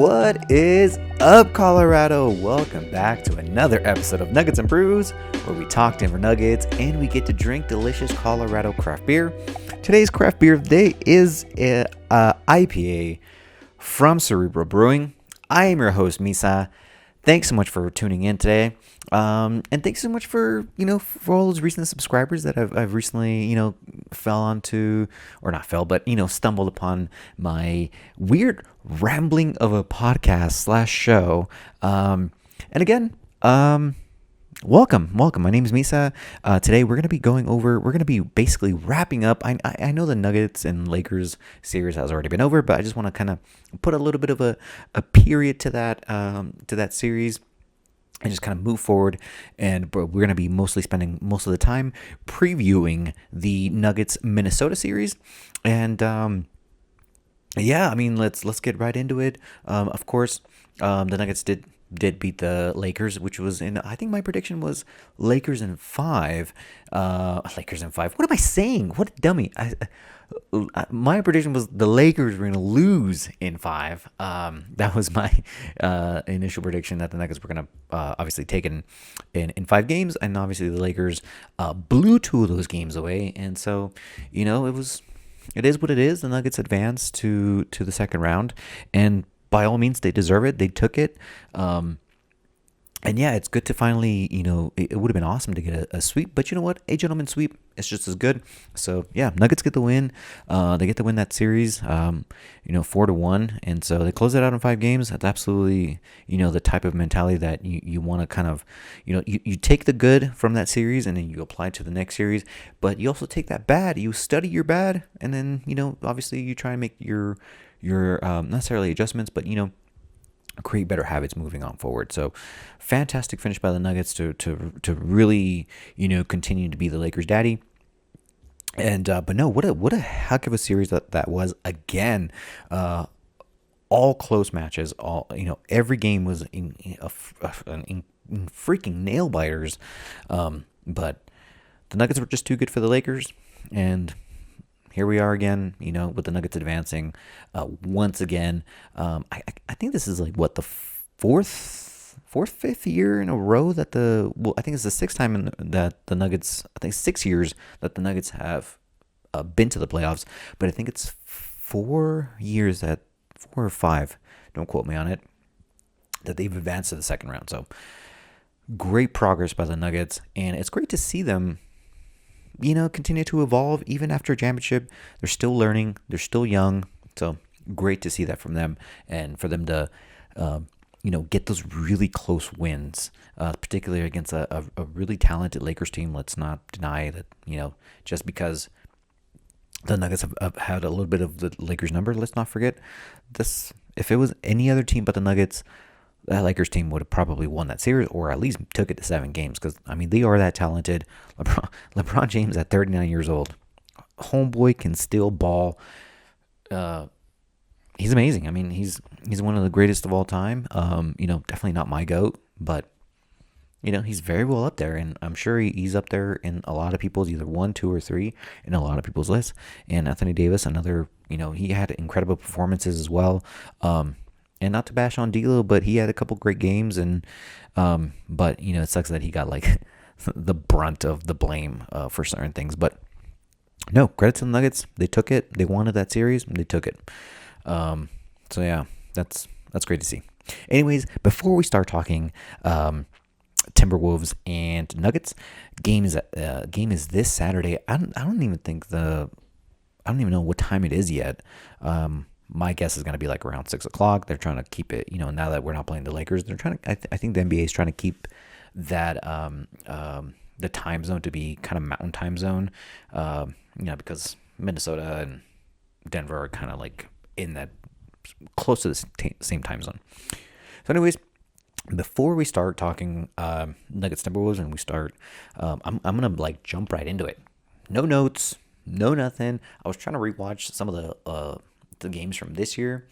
What is up, Colorado? Welcome back to another episode of Nuggets and Brews, where we talk Denver Nuggets and we get to drink delicious Colorado craft beer. Today's craft beer of the day is a IPA from Cerebral Brewing. I am your host, Misa. Thanks so much for tuning in today. And thanks so much for all those recent subscribers that I've recently, stumbled upon my weird rambling of a podcast / show. And again, welcome. My name is Misa. Today we're going to be basically wrapping up. I know the Nuggets and Lakers series has already been over, but I just want to kind of put a little bit of a period to that series and just kind of move forward. And we're going to be mostly spending most of the time previewing the Nuggets Minnesota series. And let's get right into it. Of course, the Nuggets did beat the Lakers, which was I think my prediction was Lakers in 5. Lakers in 5. What am I saying? What a dummy. My prediction was the Lakers were going to lose in 5. That was my initial prediction, that the Nuggets were going to obviously take in 5 games. And obviously the Lakers blew 2 of those games away. And so, it is what it is. The Nuggets advanced to the second round. And by all means, they deserve it. They took it. And yeah, it's good to finally, it would have been awesome to get a sweep. But you know what? A gentleman's sweep is just as good. So yeah, Nuggets get the win. They get to win that series, 4-1. And so they close it out in 5 games. That's absolutely, the type of mentality that you want to kind of, you take the good from that series and then you apply it to the next series. But you also take that bad. You study your bad. And then, obviously you try and make your not necessarily adjustments, but, create better habits moving on forward. So fantastic finish by the Nuggets to really, continue to be the Lakers' daddy. And but no, what a heck of a series that was again. All close matches. All every game was in freaking nail biters. But the Nuggets were just too good for the Lakers, and here we are again, with the Nuggets advancing once again. I think this is like what, the fifth year in a row that I think it's the 6th time that the Nuggets, I think 6 years that the Nuggets have been to the playoffs, but I think it's 4 years 4 or 5, don't quote me on it, that they've advanced to the second round. So great progress by the Nuggets, and it's great to see them continue to evolve even after a championship. They're still learning. They're still young. So great to see that from them, and for them to, get those really close wins, particularly against a really talented Lakers team. Let's not deny that, just because the Nuggets have had a little bit of the Lakers number, let's not forget this. If it was any other team but the Nuggets, that Lakers team would have probably won that series, or at least took it to 7 games, because, they are that talented. LeBron James at 39 years old. Homeboy can still ball. He's amazing. He's one of the greatest of all time. Definitely not my GOAT, but, he's very well up there, and I'm sure he's up there in a lot of people's either 1, 2, or 3 in a lot of people's lists. And Anthony Davis, another, he had incredible performances as well. And not to bash on D'Lo, but he had a couple great games, and but it sucks that he got like the brunt of the blame for certain things. But no, credit to the Nuggets. They took it. They wanted that series. They took it. So yeah, that's great to see. Anyways, before we start talking Timberwolves and Nuggets, game is this Saturday. I don't even know what time it is yet. My guess is going to be like around 6 o'clock. They're trying to keep it, now that we're not playing the Lakers, they're trying to, I think the NBA is trying to keep that, the time zone to be kind of mountain time zone, because Minnesota and Denver are kind of like in that close to the same time zone. So anyways, before we start talking, Nuggets Timberwolves, and we start, I'm going to like jump right into it. No notes, no nothing. I was trying to rewatch some of the games from this year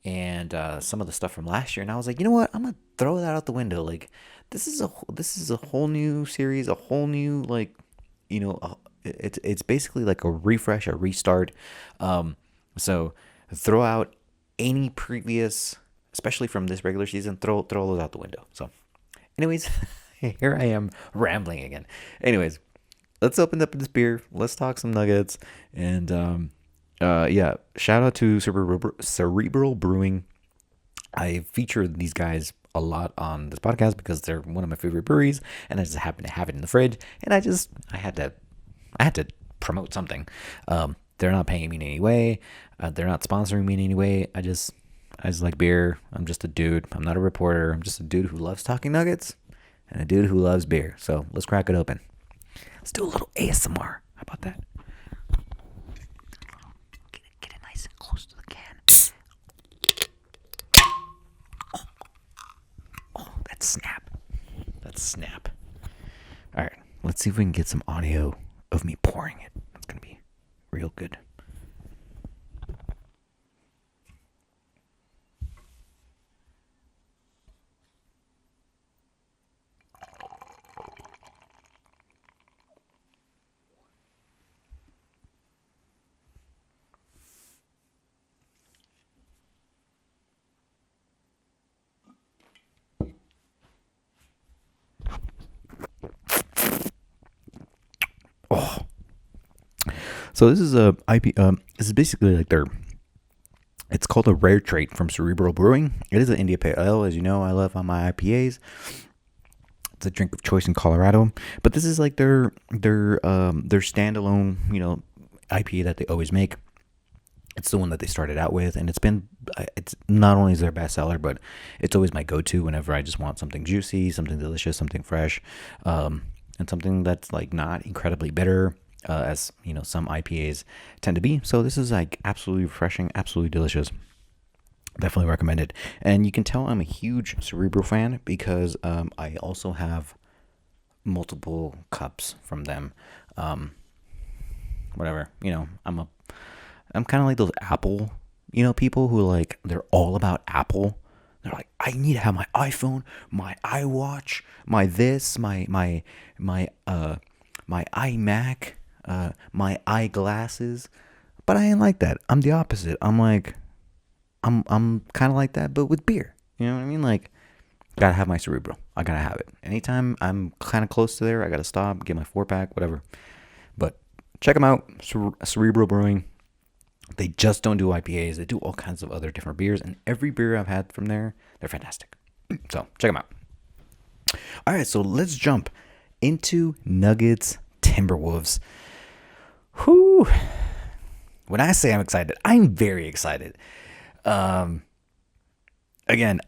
and some of the stuff from last year, and I was like, you know what, I'm gonna throw that out the window. Like, this is a whole new series, a whole new, like, it's basically like a refresh, a restart. So throw out any previous especially from this regular season, throw those out the window. So, anyways, here I am rambling again. Anyways, let's open up this beer. Let's talk some Nuggets. And yeah, shout out to Cerebral Brewing. I feature these guys a lot on this podcast because they're one of my favorite breweries, and I just happen to have it in the fridge. And I had to promote something. They're not paying me in any way. They're not sponsoring me in any way. I just like beer. I'm just a dude. I'm not a reporter. I'm just a dude who loves talking Nuggets and a dude who loves beer. So let's crack it open. Let's do a little ASMR. How about that? Get it nice and close to the can. Oh, that's snap. That's snap. All right, let's see if we can get some audio of me pouring it. That's going to be real good. Oh, so this is a IP. This is basically like their. It's called a rare trait from Cerebral Brewing. It is an India Pale Ale, as you know. I love on my IPAs. It's a drink of choice in Colorado, but this is like their standalone, IPA that they always make. It's the one that they started out with, and it's not only is their best seller, but it's always my go-to whenever I just want something juicy, something delicious, something fresh, and something that's like not incredibly bitter, as some IPAs tend to be. So this is like absolutely refreshing, absolutely delicious. Definitely recommend it. And you can tell I'm a huge Cerebral fan because I also have multiple cups from them. Whatever, I'm kind of like those Apple, people who like they're all about Apple. They're like, I need to have my iPhone, my iWatch, my this, my iMac, my eyeglasses. But I ain't like that. I'm the opposite. I'm kind of like that, but with beer. You know what I mean? Like, gotta have my Cerebral. I gotta have it. Anytime I'm kind of close to there, I gotta stop, get my 4-pack, whatever. But check them out, Cerebral Brewing. They just don't do IPAs. They do all kinds of other different beers, and every beer I've had from there, they're fantastic. So check them out. All right, so let's jump into Nuggets Timberwolves. Whew. When I say I'm excited, I'm very excited. Again,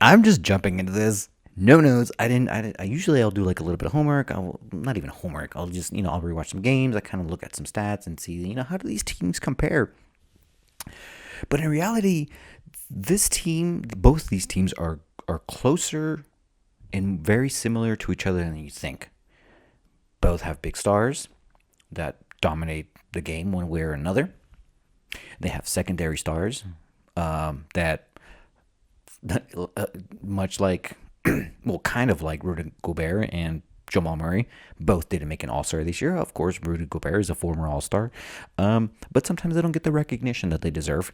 I'm just jumping into this. No notes. I usually I'll do like a little bit of homework. Not even homework. I'll just, I'll rewatch some games. I kind of look at some stats and see, how do these teams compare? But in reality, both these teams are closer and very similar to each other than you think. Both have big stars that dominate the game one way or another. They have secondary stars that much like, well, kind of like Rudy Gobert and Jamal Murray, both didn't make an All-Star this year. Of course, Rudy Gobert is a former All-Star, but sometimes they don't get the recognition that they deserve.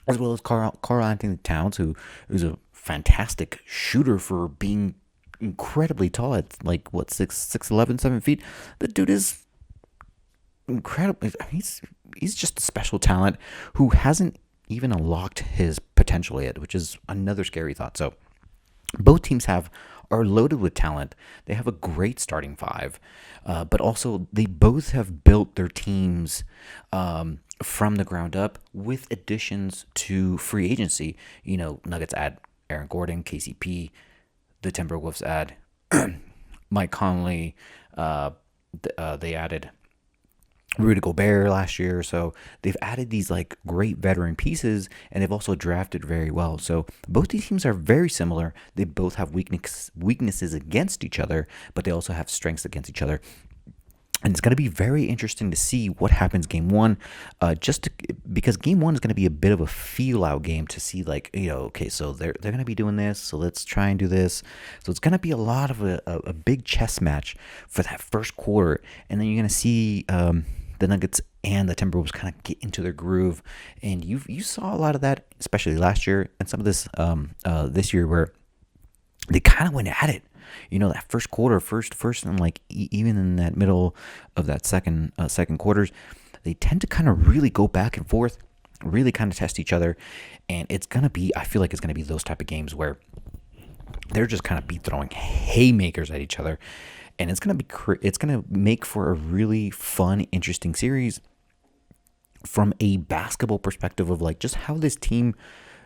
As well as Karl Anthony Towns, who's a fantastic shooter for being incredibly tall at 6'11", 7 feet. The dude is incredible. He's just a special talent who hasn't even unlocked his potential yet, which is another scary thought. So both teams are loaded with talent. They have a great starting five, but also they both have built their teams from the ground up with additions to free agency. Nuggets add Aaron Gordon, KCP. The Timberwolves add Mike Conley. They added Rudy Gobert last year. So they've added these like great veteran pieces, and they've also drafted very well. So both these teams are very similar. They both have weaknesses against each other, but they also have strengths against each other. And it's going to be very interesting to see what happens game one, because game one is going to be a bit of a feel-out game to see, okay, so they're going to be doing this, so let's try and do this. So it's going to be a lot of a big chess match for that first quarter, and then you're going to see the Nuggets and the Timberwolves kind of get into their groove, and you saw a lot of that, especially last year and some of this year where they kind of went at it. That first quarter, first, and like even in that middle of that second quarters, they tend to kind of really go back and forth, really kind of test each other, and I feel like it's gonna be those type of games where they're just kind of be throwing haymakers at each other, and it's gonna make for a really fun, interesting series from a basketball perspective of like just how this team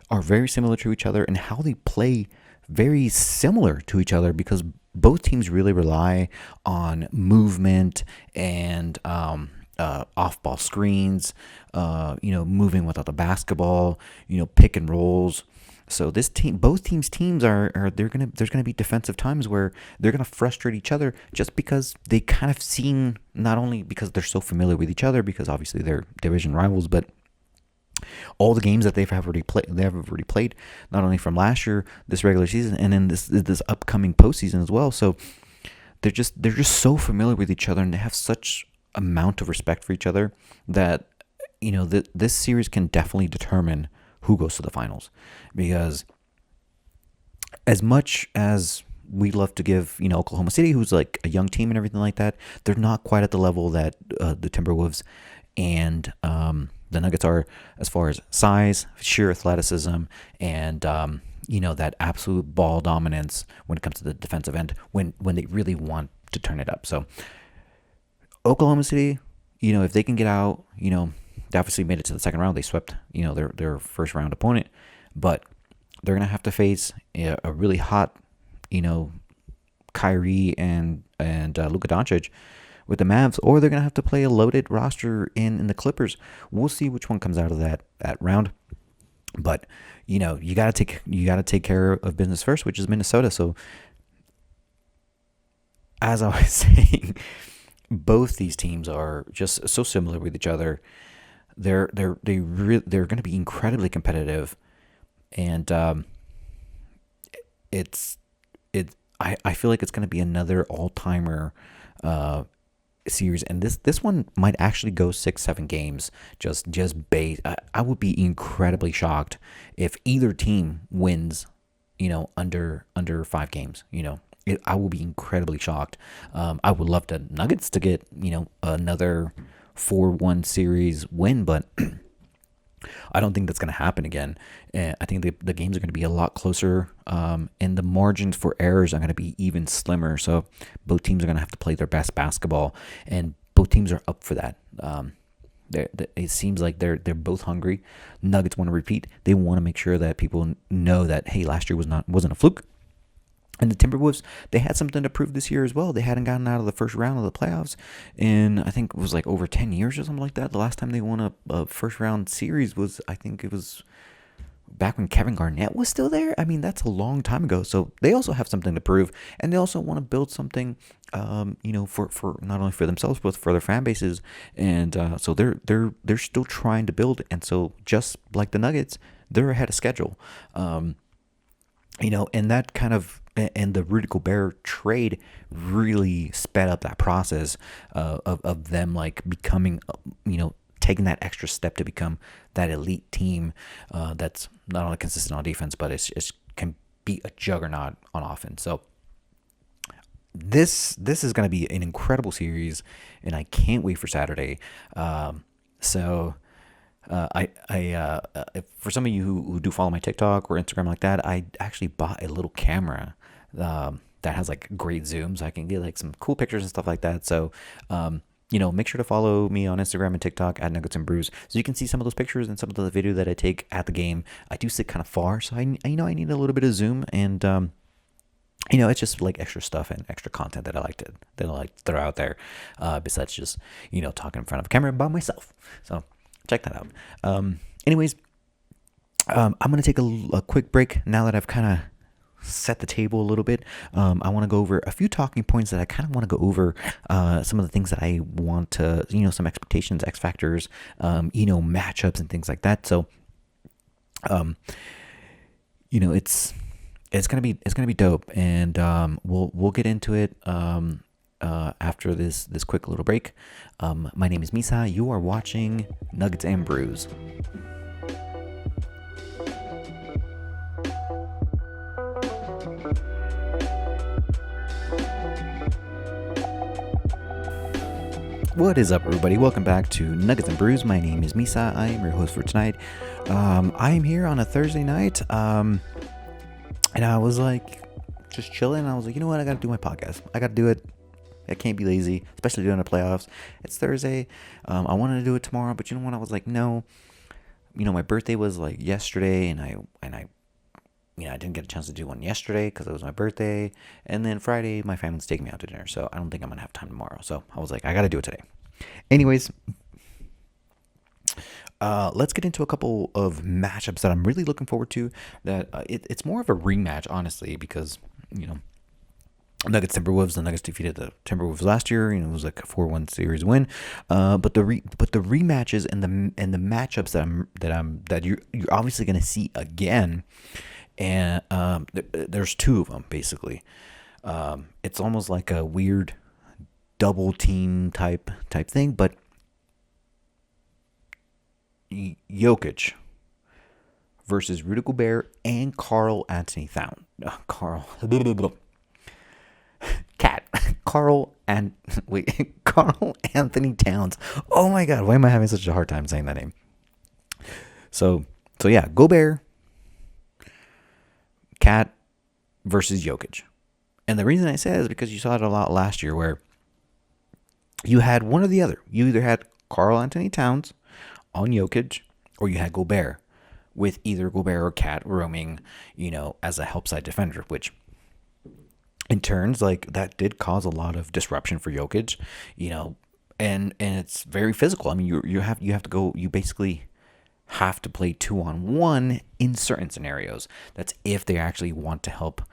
are very similar to each other and how they play very similar to each other, because both teams really rely on movement and off-ball screens, moving without the basketball, pick and rolls. So both teams are there's gonna be defensive times where they're gonna frustrate each other just because they kind of seen, not only because they're so familiar with each other, because obviously they're division rivals, but all the games that they've already played, not only from last year, this regular season, and then this upcoming postseason as well. So they're just so familiar with each other, and they have such amount of respect for each other that this series can definitely determine who goes to the finals. Because as much as we love to give Oklahoma City, who's like a young team and everything like that, they're not quite at the level that the Timberwolves and the Nuggets are, as far as size, sheer athleticism, and that absolute ball dominance when it comes to the defensive end, when they really want to turn it up. So Oklahoma City, if they can get out, they obviously made it to the second round. They swept their first round opponent, but they're gonna have to face a really hot Kyrie and Luka Doncic with the Mavs, or they're gonna have to play a loaded roster in the Clippers. We'll see which one comes out of that round. But you gotta take care of business first, which is Minnesota. So as I was saying, both these teams are just so similar with each other. They're going to be incredibly competitive, and I feel like it's going to be another all timer series, and this one might actually go 6-7 games. Just base. I would be incredibly shocked if either team wins, under 5 games. I will be incredibly shocked. I would love the Nuggets to get another 4-1 series win, but I don't think that's going to happen again. I think the games are going to be a lot closer, and the margins for errors are going to be even slimmer. So both teams are going to have to play their best basketball, and both teams are up for that. It seems like they're both hungry. Nuggets want to repeat. They want to make sure that people know that, hey, last year wasn't a fluke. And the Timberwolves, they had something to prove this year as well. They hadn't gotten out of the first round of the playoffs in, I think it was like over 10 years or something like that. The last time they won a first round series was, I think it was back when Kevin Garnett was still there. I mean, that's a long time ago. So they also have something to prove, and they also want to build something, for not only for themselves but for their fan bases. And so they're still trying to build. And so just like the Nuggets, they're ahead of schedule. And that kind of, and the Rudy Gobert trade really sped up that process of them like becoming, taking that extra step to become that elite team that's not only consistent on defense, but it's can be a juggernaut on offense. So this is going to be an incredible series, and I can't wait for Saturday. For some of you who do follow my TikTok or Instagram like that, I actually bought a little camera that has like great zoom, so I can get like some cool pictures and stuff like that. So, make sure to follow me on Instagram and TikTok at Nuggets and Brews, so you can see some of those pictures and some of the video that I take at the game. I do sit kind of far, so I need a little bit of zoom, and it's just like extra stuff and extra content that I like to throw out there. Besides just talking in front of a camera by myself. So check that out. Anyways, I'm gonna take a quick break now that I've kind of set the table a little bit. I want to go over a few talking points that I kind of want to go over. Some of the things that I want to, some expectations, X factors, matchups and things like that. So, it's gonna be dope, and we'll get into it. after this quick little break. My name is Misa. You are watching Nuggets and Brews. What is up, everybody? Welcome back to Nuggets and Brews. My name is Misa. I am your host for tonight. I am here on a Thursday night, and I was like, just chilling. I was like, you know what? I got to do my podcast. I got to do it. I can't be lazy, especially during the playoffs. It's Thursday. I wanted to do it tomorrow, but you know what? I was like, no. You know, my birthday was like yesterday, and I didn't get a chance to do one yesterday because it was my birthday. And then Friday, my family's taking me out to dinner, so I don't think I'm going to have time tomorrow. So I was like, I got to do it today. Anyways, let's get into a couple of matchups that I'm really looking forward to. That it's more of a rematch, honestly, because, you know, Nuggets Timberwolves. The Nuggets defeated the Timberwolves last year. You know, it was like a 4-1 series win. But the rematches and the matchups that you're obviously going to see again. And there's two of them, basically. It's almost like a weird double team type thing, but Jokic versus Rudy Gobert and Carl Anthony Towns. Carl Anthony Towns. Oh my God, why am I having such a hard time saying that name? So yeah, Gobert, Cat versus Jokic. And the reason I say it is because you saw it a lot last year where you had one or the other. You either had Carl Anthony Towns on Jokic or you had Gobert with either Gobert or Cat roaming, you know, as a help side defender, which in turns, like, that did cause a lot of disruption for Jokic, you know, and it's very physical. I mean, you have to go, you basically have to play 2-on-1 in certain scenarios. That's if they actually want to help,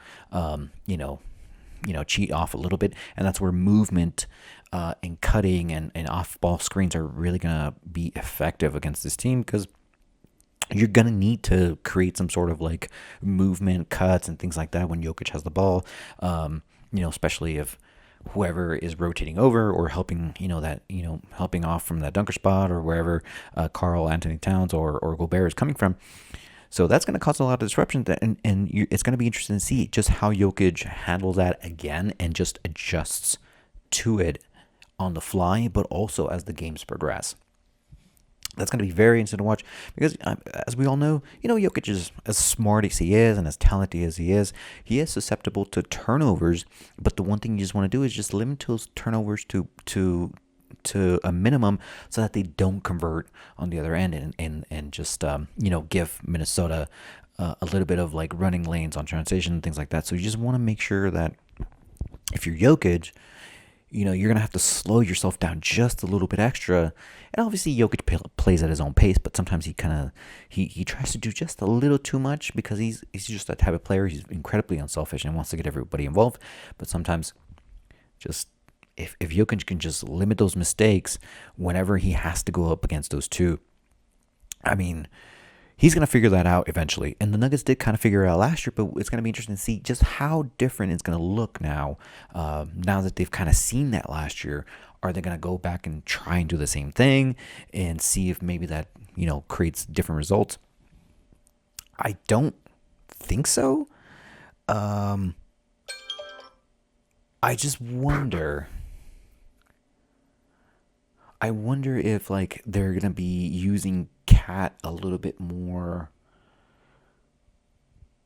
cheat off a little bit. And that's where movement and cutting and off-ball screens are really going to be effective against this team, because you're going to need to create some sort of like movement, cuts, and things like that when Jokic has the ball, especially if whoever is rotating over or helping, helping off from that dunker spot or wherever Carl Anthony Towns or Gobert is coming from. So that's going to cause a lot of disruption, and it's going to be interesting to see just how Jokic handles that again and just adjusts to it on the fly, but also as the games progress. That's going to be very interesting to watch because, as we all know, Jokic is as smart as he is and as talented as he is susceptible to turnovers. But the one thing you just want to do is just limit those turnovers to a minimum so that they don't convert on the other end and just, give Minnesota a little bit of like running lanes on transition and things like that. So you just want to make sure that if you're Jokic, you're going to have to slow yourself down just a little bit extra. And obviously Jokic plays at his own pace, but sometimes he tries to do just a little too much because he's just that type of player. He's incredibly unselfish and wants to get everybody involved. But sometimes just if Jokic can just limit those mistakes whenever he has to go up against those two, I mean, he's going to figure that out eventually. And the Nuggets did kind of figure it out last year, but it's going to be interesting to see just how different it's going to look now. Now that they've kind of seen that last year, are they going to go back and try and do the same thing and see if maybe that, creates different results? I don't think so. I just wonder. I wonder if like they're going to be using Cat a little bit more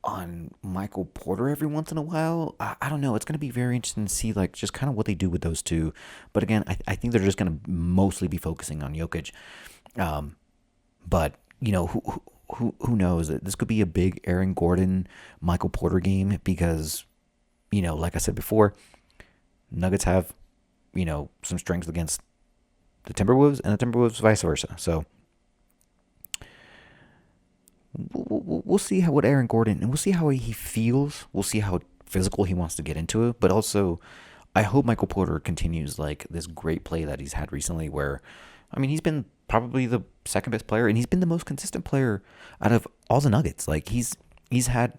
on Michael Porter every once in a while. I don't know. It's going to be very interesting to see like just kind of what they do with those two. But again, I think they're just going to mostly be focusing on Jokic. But who knows? This could be a big Aaron Gordon, Michael Porter game because, like I said before, Nuggets have, some strengths against the Timberwolves and the Timberwolves vice versa. So we'll see what Aaron Gordon, and we'll see how he feels. We'll see how physical he wants to get into it. But also, I hope Michael Porter continues like this great play that he's had recently where, I mean, he's been probably the second best player and he's been the most consistent player out of all the Nuggets. Like he's had,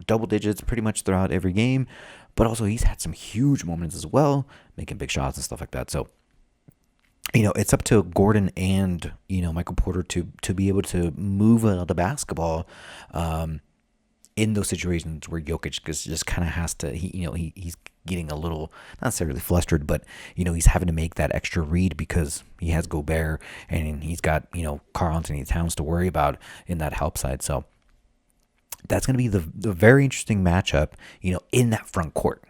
double digits pretty much throughout every game, but also he's had some huge moments as well, making big shots and stuff like that. So it's up to Gordon and Michael Porter to be able to move the basketball in those situations where Jokic just kind of has to. He's getting a little not necessarily flustered, but he's having to make that extra read because he has Gobert and he's got Karl Anthony Towns to worry about in that help side. So that's going to be the very interesting matchup, in that front court.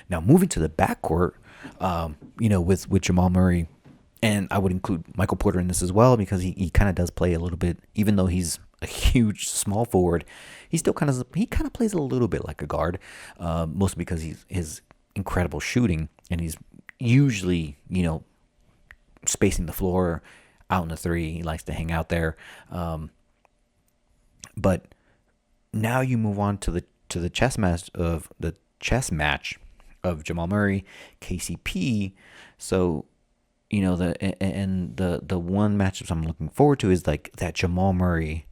Now moving to the back court, with Jamal Murray. And I would include Michael Porter in this as well because he kind of does play a little bit, even though he's a huge small forward, he kind of plays a little bit like a guard, mostly because his incredible shooting, and he's usually spacing the floor out in the three. He likes to hang out there, but now you move on to the chess match of Jamal Murray, KCP. So the one matchup I'm looking forward to is like that Jamal Murray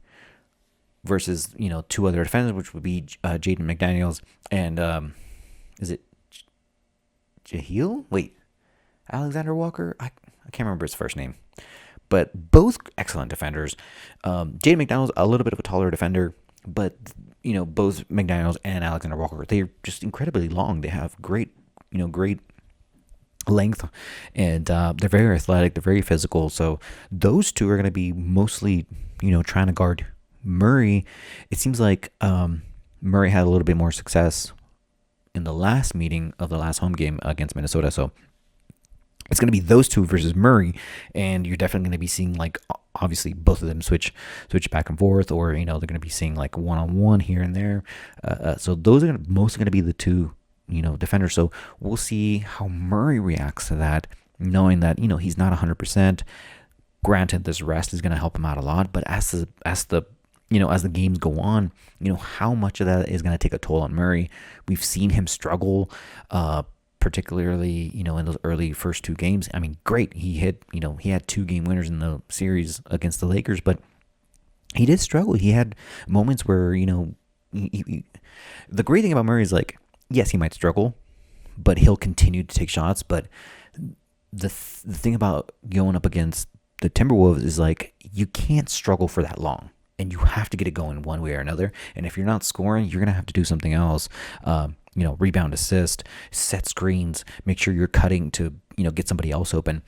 versus two other defenders, which would be Jaden McDaniels and is it Jahil? Wait, Alexander Walker? I can't remember his first name, but both excellent defenders. Jaden McDaniels a little bit of a taller defender, but both McDaniels and Alexander Walker, they're just incredibly long. They have great length, and they're very athletic, they're very physical. So those two are going to be mostly trying to guard Murray. It seems like Murray had a little bit more success in the last meeting of the last home game against Minnesota, so it's going to be those two versus Murray, and you're definitely going to be seeing like obviously both of them switch back and forth, or they're going to be seeing like one-on-one here and there. So those are mostly going to be the two defender. So we'll see how Murray reacts to that, knowing that he's not 100%. Granted, this rest is going to help him out a lot, but as the games go on, how much of that is going to take a toll on Murray. We've seen him struggle, particularly in those early first two games. I mean, great, he had 2 game winners in the series against the Lakers, but he did struggle. He had moments where the great thing about Murray is like, yes, he might struggle, but he'll continue to take shots. But the thing about going up against the Timberwolves is like you can't struggle for that long, and you have to get it going one way or another. And if you're not scoring, you're gonna have to do something else. Rebound, assist, set screens, make sure you're cutting to get somebody else open.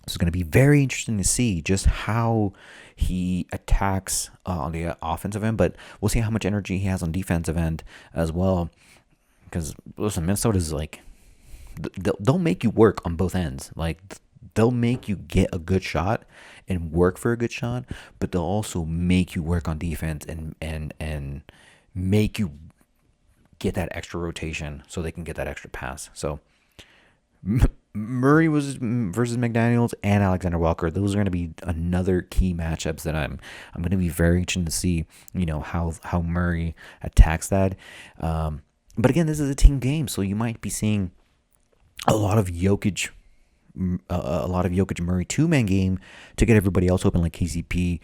So it's going to be very interesting to see just how he attacks on the offensive end, but we'll see how much energy he has on defensive end as well. Because listen, Minnesota is like they'll make you work on both ends. Like they'll make you get a good shot and work for a good shot, but they'll also make you work on defense and make you get that extra rotation so they can get that extra pass. So Murray versus McDaniels and Alexander Walker, those are going to be another key matchups that I'm going to be very interested to see, how Murray attacks that. But again, this is a team game, so you might be seeing a lot of Jokic Murray 2-man game to get everybody else open, like KCP,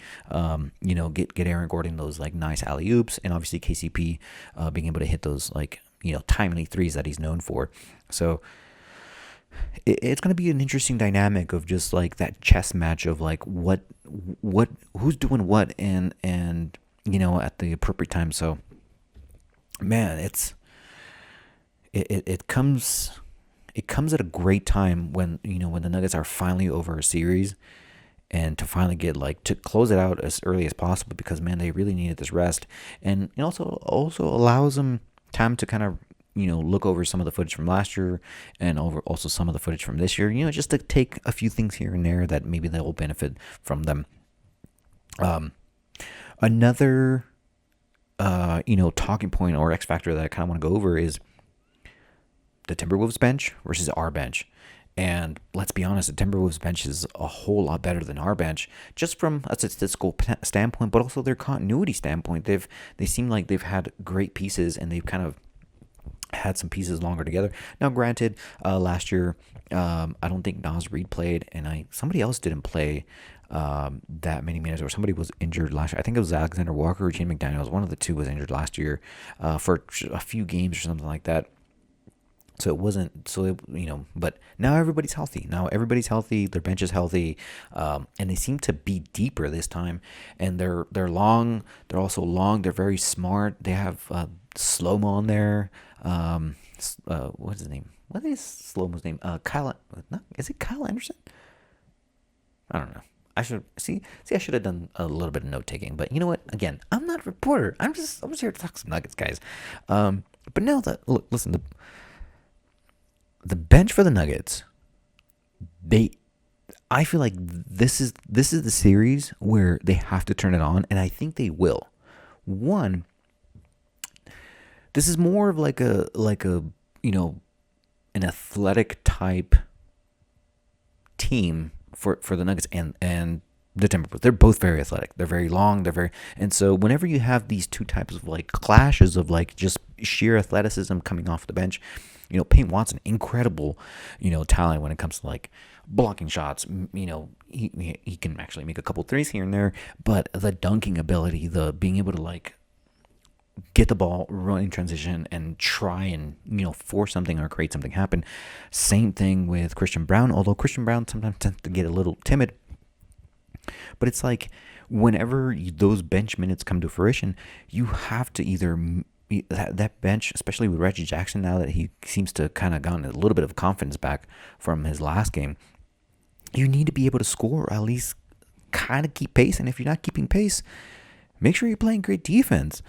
get Aaron Gordon those like nice alley oops, and obviously KCP being able to hit those like timely threes that he's known for. So it's going to be an interesting dynamic of just like that chess match of like what who's doing what and at the appropriate time. So man, it comes at a great time when when the Nuggets are finally over a series, and to finally get to close it out as early as possible, because man, they really needed this rest, and it also allows them time to kind of look over some of the footage from last year and over also some of the footage from this year, just to take a few things here and there that maybe they will benefit from them. Another talking point or X factor that I kind of want to go over is the Timberwolves bench versus our bench. And let's be honest, the Timberwolves bench is a whole lot better than our bench, just from a statistical standpoint, but also their continuity standpoint. They seem like they've had great pieces, and they've kind of had some pieces longer together. Now, granted, last year, I don't think Naz Reid played, and somebody else didn't play. that many minutes, or somebody was injured last year. I think it was Alexander Walker or Gene McDaniels. One of the two was injured last year for a few games or something like that. So it wasn't, but now everybody's healthy. Now everybody's healthy. Their bench is healthy, and they seem to be deeper this time. And they're long. They're also long. They're very smart. They have Slow-Mo on there. What's his name? What is Slow-Mo's name? Kyle. No, is it Kyle Anderson? I don't know. I should see. I should have done a little bit of note taking, but you know what? Again, I'm not a reporter. I'm just here to talk some Nuggets, guys. But now that listen, the bench for the Nuggets, I feel like this is the series where they have to turn it on, and I think they will. One, this is more of like a an athletic type team for the Nuggets and the Timberwolves. They're both very athletic. They're very long. And so whenever you have these two types of like clashes of like just sheer athleticism coming off the bench, Payne Watson, incredible, talent when it comes to like blocking shots. He can actually make a couple threes here and there, but the dunking ability, the being able to like get the ball, run in transition, and try and force something or create something happen. Same thing with Christian Braun, although Christian Braun sometimes tends to get a little timid. But it's like whenever those bench minutes come to fruition, you have to either that bench, especially with Reggie Jackson, now that he seems to kind of gotten a little bit of confidence back from his last game, you need to be able to score, or at least kind of keep pace. And if you're not keeping pace, make sure you're playing great defense.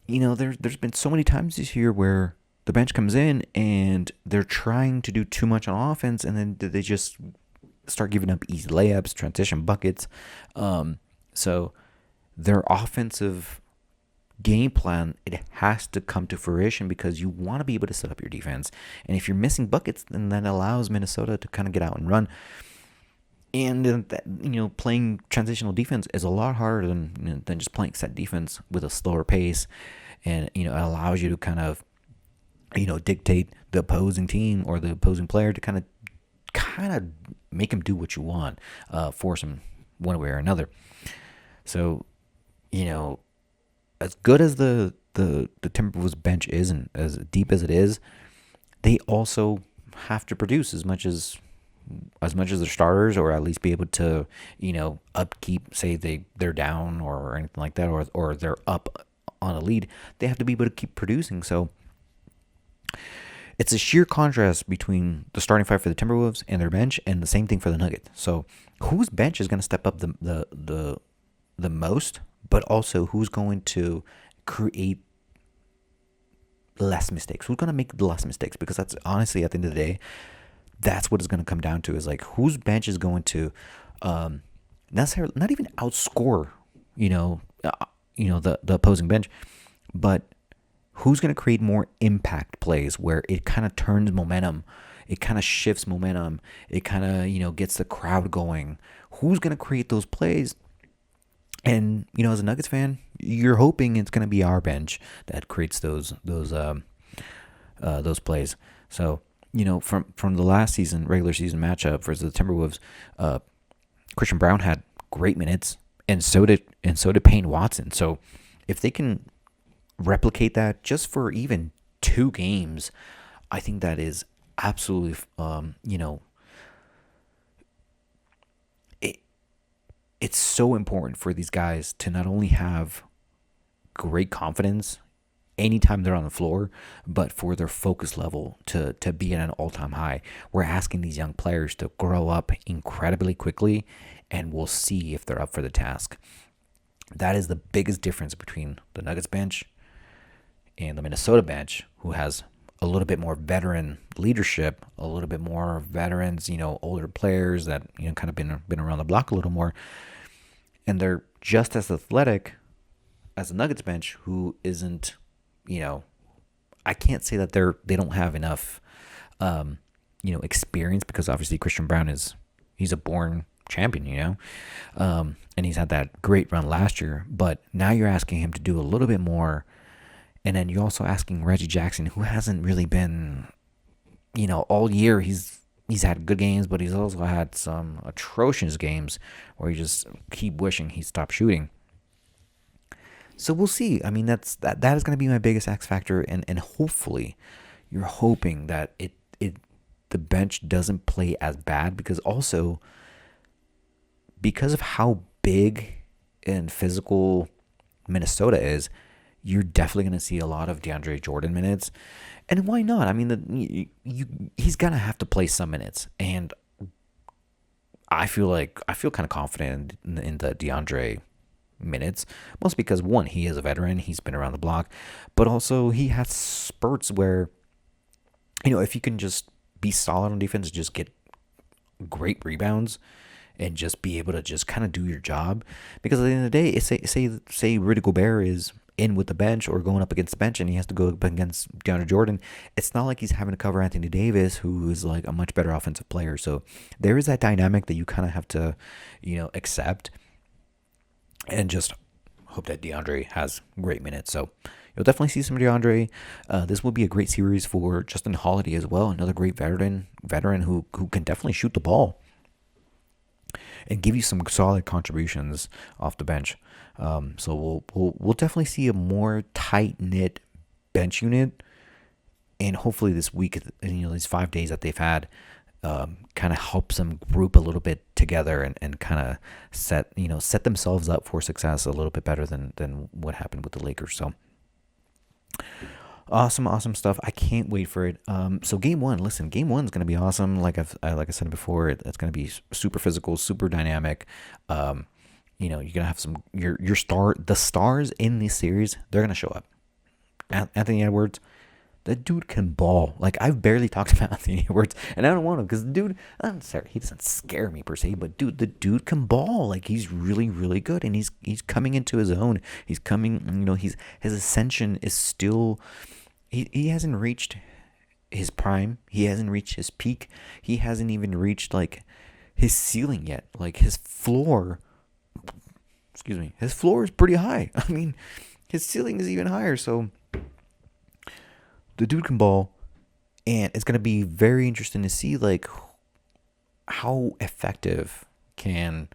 There's been so many times this year where the bench comes in and they're trying to do too much on offense, and then they just start giving up easy layups, transition buckets. So their offensive game plan, it has to come to fruition because you want to be able to set up your defense. And if you're missing buckets, then that allows Minnesota to kind of get out and run. And playing transitional defense is a lot harder than just playing set defense with a slower pace, and it allows you to kind of dictate the opposing team or the opposing player to kind of make them do what you want, force them one way or another. So as good as the Timberwolves bench is and as deep as it is, they also have to produce as much as their starters, or at least be able to, upkeep, say they're down or anything like that, or they're up on a lead. They have to be able to keep producing. So it's a sheer contrast between the starting five for the Timberwolves and their bench, and the same thing for the Nuggets. So whose bench is going to step up the most, but also who's going to create less mistakes? Who's going to make the less mistakes? Because that's honestly, at the end of the day, that's what it's going to come down to, is like whose bench is going to necessarily not even outscore, the opposing bench, but who's going to create more impact plays where it kind of turns momentum, it kind of shifts momentum, it kind of, gets the crowd going. Who's going to create those plays? And, as a Nuggets fan, you're hoping it's going to be our bench that creates those plays. So, from the last season, regular season matchup versus the Timberwolves, Christian Braun had great minutes, and so did Payne Watson. So if they can replicate that just for even 2 games, I think that is absolutely, it's so important for these guys to not only have great confidence anytime they're on the floor, but for their focus level to be at an all-time high. We're asking these young players to grow up incredibly quickly, and we'll see if they're up for the task. That is the biggest difference between the Nuggets bench and the Minnesota bench, who has a little bit more veteran leadership, a little bit more veterans, older players that kind of been around the block a little more, and they're just as athletic as the Nuggets bench, who isn't. I can't say that they don't have enough, experience, because obviously Christian Braun he's a born champion, and he's had that great run last year. But now you're asking him to do a little bit more, and then you're also asking Reggie Jackson, who hasn't really been, all year. He's he's had good games, but he's also had some atrocious games where you just keep wishing he stopped shooting. So we'll see. I mean, that is going to be my biggest X factor, and hopefully, you're hoping that it the bench doesn't play as bad, because also because of how big and physical Minnesota is, you're definitely going to see a lot of DeAndre Jordan minutes. And why not? I mean, he's going to have to play some minutes. And I feel kind of confident in the DeAndre minutes, mostly because, one, he is a veteran, he's been around the block, but also he has spurts where, if you can just be solid on defense, just get great rebounds, and just be able to just kind of do your job. Because at the end of the day, say Rudy Gobert is in with the bench or going up against the bench and he has to go up against DeAndre Jordan, it's not like he's having to cover Anthony Davis, who is like a much better offensive player. So there is that dynamic that you kind of have to, accept, and just hope that DeAndre has great minutes. So you'll definitely see some DeAndre. This will be a great series for Justin Holiday as well, another great veteran who can definitely shoot the ball and give you some solid contributions off the bench. So we'll definitely see a more tight knit bench unit, and hopefully this week, these 5 days that they've had, kind of helps them group a little bit together and kind of set themselves up for success a little bit better than what happened with the Lakers. So awesome stuff. I can't wait for it. So game one is going to be awesome. Like I said before, it's going to be super physical, super dynamic. You're going to have the stars in this series, they're going to show up. Anthony Edwards, that dude can ball. Like, I've barely talked about Anthony Edwards, and I don't want to, because the dude, I'm sorry, he doesn't scare me per se, but the dude can ball. Like, he's really, really good, and he's coming into his own. He's coming, his ascension is still, he hasn't reached his prime. He hasn't reached his peak. He hasn't even reached, like, his ceiling yet. Like, his floor is pretty high. I mean, his ceiling is even higher, so the dude can ball, and it's going to be very interesting to see, like, how effective can,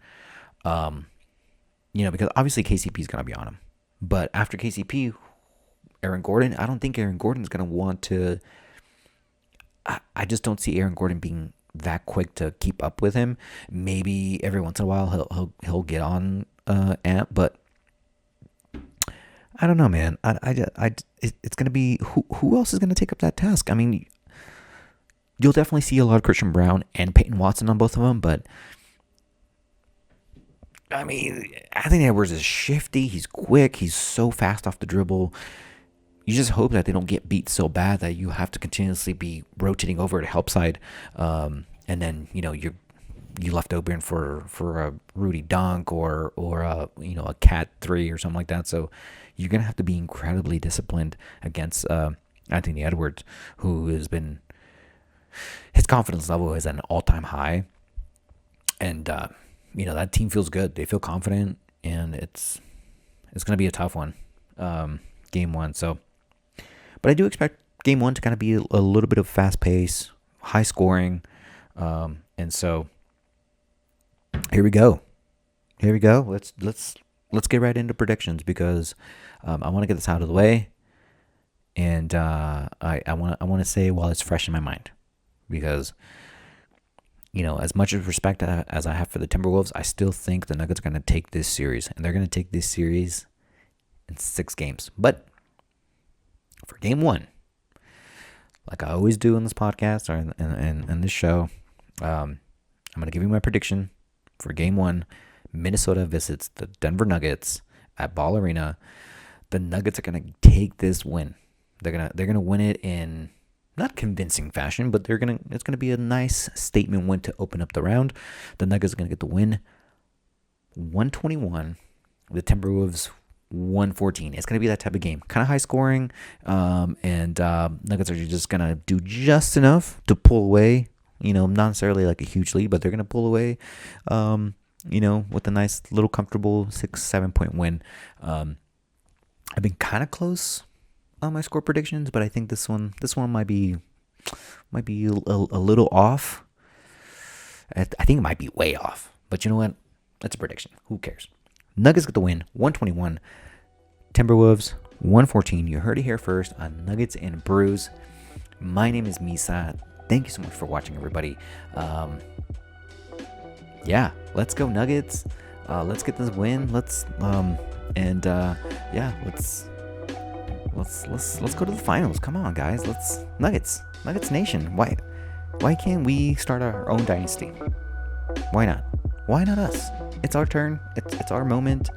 because obviously KCP is going to be on him. But after KCP, Aaron Gordon, I don't think Aaron Gordon's going to want to, I just don't see Aaron Gordon being that quick to keep up with him. Maybe every once in a while he'll get on Ant, but I don't know, man. It's gonna be who else is gonna take up that task? I mean, you'll definitely see a lot of Christian Brown and Peyton Watson on both of them, but I mean, Anthony Edwards is shifty. He's quick. He's so fast off the dribble. You just hope that they don't get beat so bad that you have to continuously be rotating over to help side, and then you left open for a Rudy dunk or a cat 3 or something like that. So you're gonna have to be incredibly disciplined against Anthony Edwards, who has been, his confidence level is at an all-time high, and that team feels good. They feel confident, and it's gonna be a tough one, game one. So, but I do expect game one to kind of be a little bit of fast pace, high scoring, and so. Here we go. Let's get right into predictions, because I want to get this out of the way, and I want to say while it's fresh in my mind, because as much as respect as I have for the Timberwolves, I still think the Nuggets are going to take this series, and they're going to take this series in 6 games. But for game one, like I always do in this podcast or in this show, I'm going to give you my prediction. For game one, Minnesota visits the Denver Nuggets at Ball Arena. The Nuggets are gonna take this win. They're gonna win it in not convincing fashion, but it's gonna be a nice statement win to open up the round. The Nuggets are gonna get the win, 121. The Timberwolves 114. It's gonna be that type of game, kind of high scoring, and Nuggets are just gonna do just enough to pull away. Not necessarily like a huge lead, but they're going to pull away, with a nice little comfortable 6-7 point win. I've been kind of close on my score predictions, but I think this one might be a little off. I think it might be way off. But you know what? That's a prediction. Who cares? Nuggets get the win, 121. Timberwolves, 114. You heard it here first on Nuggets and Brews. My name is Misa. Thank you so much for watching, everybody. Yeah, let's go Nuggets. Let's get this win. Let's go to the finals. Come on, guys. Let's Nuggets Nation. Why can't we start our own dynasty? Why not? Why not us? It's our turn. It's our moment.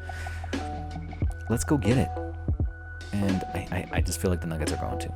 Let's go get it. And I just feel like the Nuggets are going to.